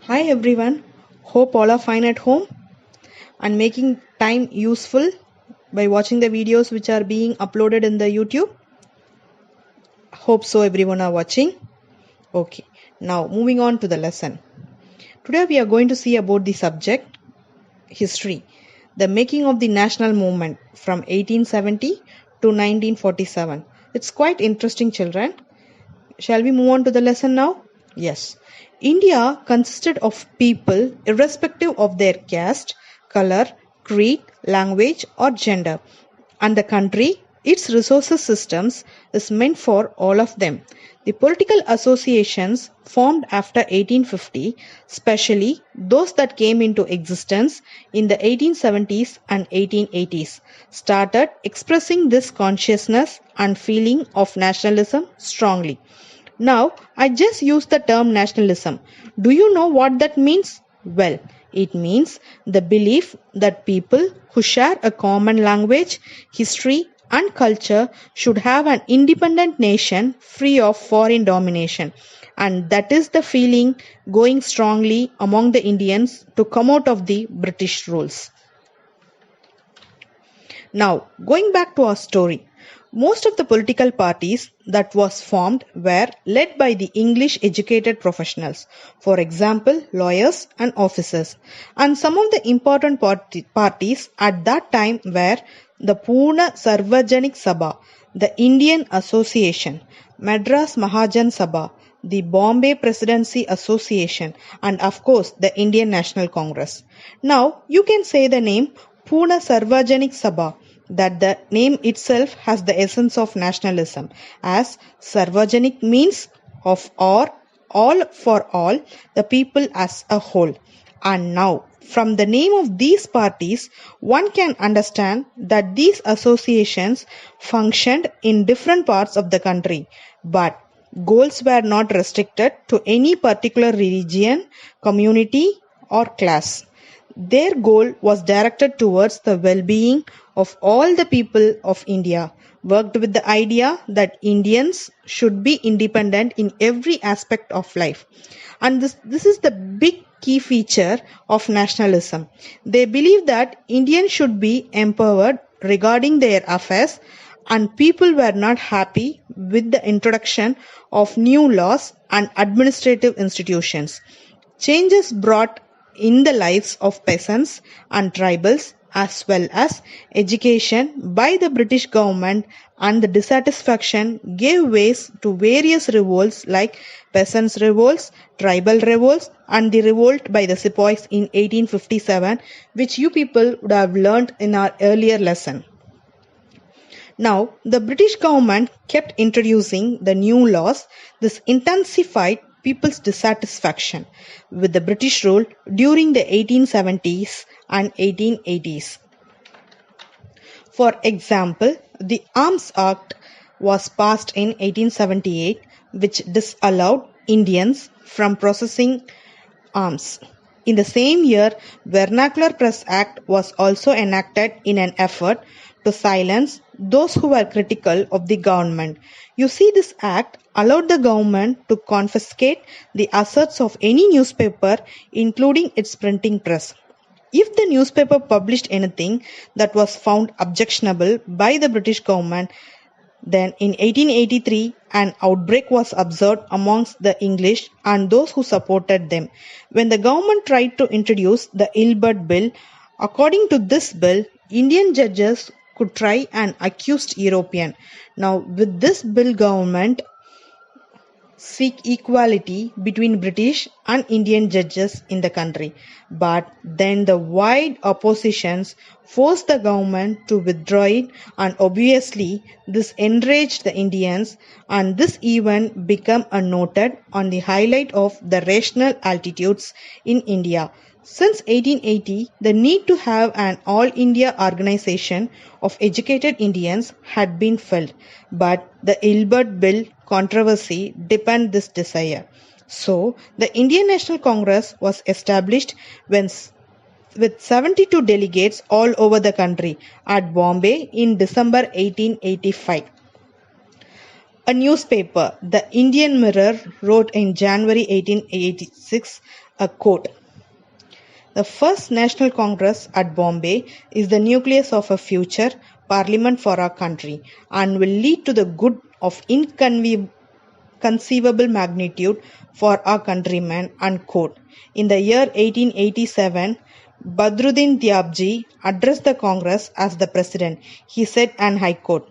Hi everyone, hope all are fine at home and making time useful by watching the videos which are being uploaded in the YouTube. Hope so everyone are watching. Okay, now moving on to the lesson. Today we are going to see about the subject history, the making of the national movement from 1870 to 1947. It's quite interesting, children. Shall we move on to the lesson now? Yes. India consisted of people irrespective of their caste, color, creed, language, or gender. And the country, its resources systems, is meant for all of them. The political associations formed after 1850, especially those that came into existence in the 1870s and 1880s, started expressing this consciousness and feeling of nationalism strongly. Now, I just use the term nationalism. Do you know what that means? Well, it means the belief that people who share a common language, history, and culture should have an independent nation free of foreign domination. And that is the feeling going strongly among the Indians to come out of the British rules. Now, going back to our story, most of the political parties that was formed were led by the English educated professionals, for example, lawyers and officers. And some of the important parties at that time were the Pune Sarvajanik Sabha, the Indian Association, Madras Mahajan Sabha, the Bombay Presidency Association, and of course the Indian National Congress. Now, you can say the name Pune Sarvajanik Sabha, that the name itself has the essence of nationalism, as Sarvajanik means of or all for all, the people as a whole. And now, from the name of these parties, one can understand that these associations functioned in different parts of the country, but goals were not restricted to any particular religion, community, or class. Their goal was directed towards the well-being of all the people of India, worked with the idea that Indians should be independent in every aspect of life. And this is the big key feature of nationalism. They believe that Indians should be empowered regarding their affairs, and people were not happy with the introduction of new laws and administrative institutions. Changes brought in the lives of peasants and tribals as well as education by the British government, and the dissatisfaction gave ways to various revolts like peasants' revolts, tribal revolts, and the revolt by the sepoys in 1857, which you people would have learnt in our earlier lesson. Now, the British government kept introducing the new laws. This intensified people's dissatisfaction with the British rule during the 1870s and 1880s. For example, the Arms Act was passed in 1878, which disallowed Indians from possessing arms. In the same year, Vernacular Press Act was also enacted in an effort to silence those who were critical of the government. You see, this act allowed the government to confiscate the assets of any newspaper, including its printing press. If the newspaper published anything that was found objectionable by the British government, then in 1883, an outbreak was observed amongst the English and those who supported them. When the government tried to introduce the Ilbert Bill, according to this bill, Indian judges could try an accused European. Now, with this bill, government seek equality between British and Indian judges in the country. But then the wide oppositions forced the government to withdraw it, and obviously this enraged the Indians, and this event became a noted on the highlight of the rational altitudes in India. Since 1880, the need to have an all-India organization of educated Indians had been felt, but the Ilbert Bill controversy deepened this desire. So, the Indian National Congress was established with 72 delegates all over the country at Bombay in December 1885. A newspaper, the Indian Mirror, wrote in January 1886 a quote, "The first National Congress at Bombay is the nucleus of a future parliament for our country and will lead to the good of inconceivable magnitude for our countrymen." Unquote. In the year 1887, Badruddin Tyabji addressed the Congress as the president. He said, and I quote,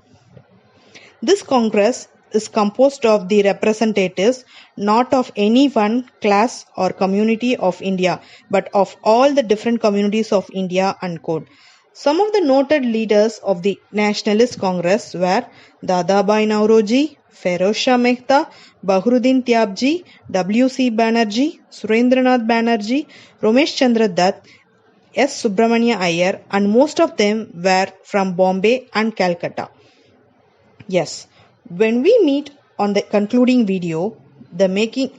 "This Congress is composed of the representatives not of any one class or community of India, but of all the different communities of India." Unquote. Some of the noted leaders of the Nationalist Congress were Dadabhai Nauroji, Feroz Shah Mehta, Bahruddin Tyabji, W.C. Banerjee, Surendranath Banerjee, Ramesh Chandra Dutt, S. Subramania Iyer, and most of them were from Bombay and Calcutta. Yes, when we meet on the concluding video, the making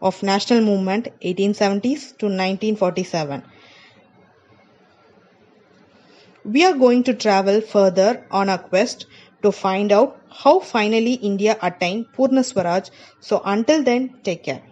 of national movement 1870s to 1947, we are going to travel further on our quest to find out how finally India attained Purna Swaraj. So until then, take care.